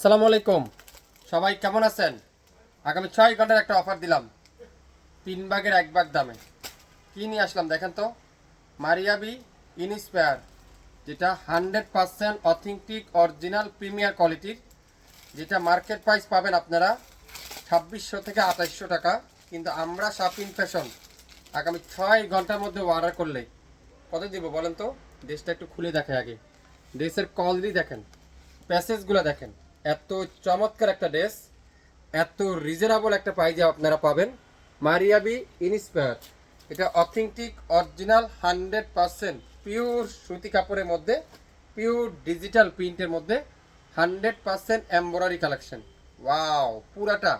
আসসালামু আলাইকুম, সবাই কেমন আছেন? আগামী 6 ঘন্টার একটা অফার দিলাম 3 ভাগের 1 ভাগ দামে। কি নিয়ে আসলাম দেখেন তো, মারিয়াবি ইনস্পায়ার, যেটা 100% অথেন্টিক অরিজিনাল প্রিমিয়ার কোয়ালিটির, যেটা মার্কেট প্রাইস পাবেন আপনারা 2600 থেকে 2800 টাকা। কিন্তু আমরা শাপিন ফ্যাশন আগামী 6 ঘন্টার মধ্যে অর্ডার করলে কত দিব বলেন তো? ড্রেসটা একটু খুলে দেখে আগে, ড্রেসের কোয়ালিটি দেখেন, প্যাসেজগুলো দেখেন, এত চমৎকার একটা ড্রেস, এত রিজনেবল একটা প্রাইজে আপনারা পাবেন। মারিয়াবি ইনস্পায়ার, এটা অথেন্টিক অরিজিনাল 100% পিওর সুতি কাপড়ের মধ্যে, পিওর ডিজিটাল প্রিন্টের মধ্যে 100% এমব্রয়ডারি কালেকশন। ওয়াও, পুরাটা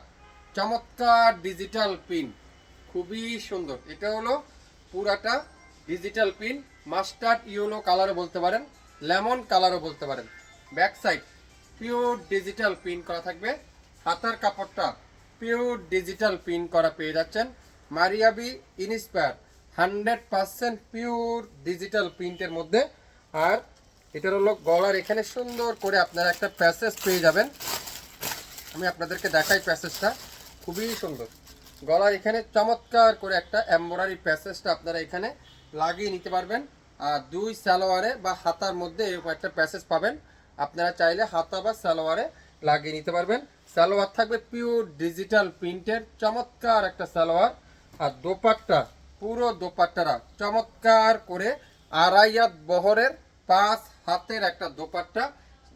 চমৎকার ডিজিটাল প্রিন্ট, খুবই সুন্দর। এটা হলো পুরাটা ডিজিটাল প্রিন্ট, মাস্টার্ড ইয়েলো কালারও বলতে পারেন, লেমন কালারও বলতে পারেন। Back side pure digital print করা থাকবে, হাতার কাপড়টা পিওর ডিজিটাল প্রিন্ট করা পেয়ে যাচ্ছেন। মারিয়াবি ইনস্পায়ার 100% পিওর ডিজিটাল প্রিন্টের মধ্যে। আর এটার হলো গলার এখানে সুন্দর করে আপনারা একটা প্যাসেজ পেয়ে যাবেন। আমি আপনাদেরকে দেখাই প্যাসেজটা, খুবই সুন্দর। গলার এখানে চমৎকার করে একটা এমব্রয়ডারি প্যাসেজটা আপনারা এখানে লাগিয়ে নিতে পারবেন। আর দুই সালোয়ারে বা হাতার মধ্যে এরকম একটা প্যাসেজ পাবেন, আপনারা চাইলে হাতা বা সালোয়ারে লাগিয়ে নিতে পারবেন। সালোয়ার থাকবে পিওর ডিজিটাল প্রিন্টের চমৎকার একটা সালোয়ার। আর দোপাট্টা, পুরো দোপাট্টারা চমৎকার করে 2.5 হাত বহরের 5 হাতের একটা দোপাট্টা,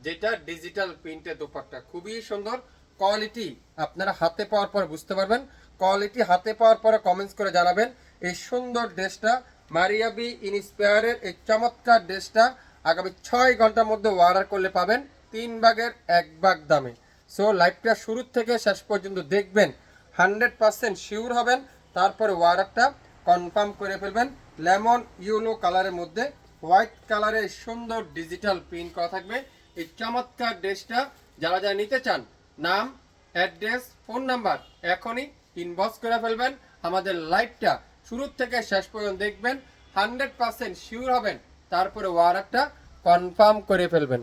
যেটা ডিজিটাল প্রিন্টের দোপাট্টা, খুবই সুন্দর কোয়ালিটি। আপনারা হাতে পাওয়ার পর বুঝতে পারবেন কোয়ালিটি, হাতে পাওয়ার পরে কমেন্টস করে জানাবেন। এই সুন্দর ড্রেসটা, মারিয়াবি ইনস্পায়ারের এই চমৎকার ড্রেসটা আগামী 6 ঘন্টার মধ্যে অর্ডার করলে পাবেন 3 ভাগের 1 ভাগ দামে। সো লাইভটা শুরু থেকে শেষ পর্যন্ত দেখবেন, 100% শিওর হবেন, তারপরে অর্ডারটা কনফার্ম করে ফেলবেন। লেমন ইয়েলো কালারের মধ্যে হোয়াইট কালারের সুন্দর ডিজিটাল প্রিন্ট করা থাকবে এই চমৎকার ড্রেসটা। যারা যারা নিতে চান, নাম, অ্যাড্রেস, ফোন নাম্বার এখনই ইনবক্স করে ফেলবেন। আমাদের লাইভটা শুরু থেকে শেষ পর্যন্ত দেখবেন, 100% শিওর হবেন, তারপরে অর্ডারটা কনফার্ম করে ফেলবেন।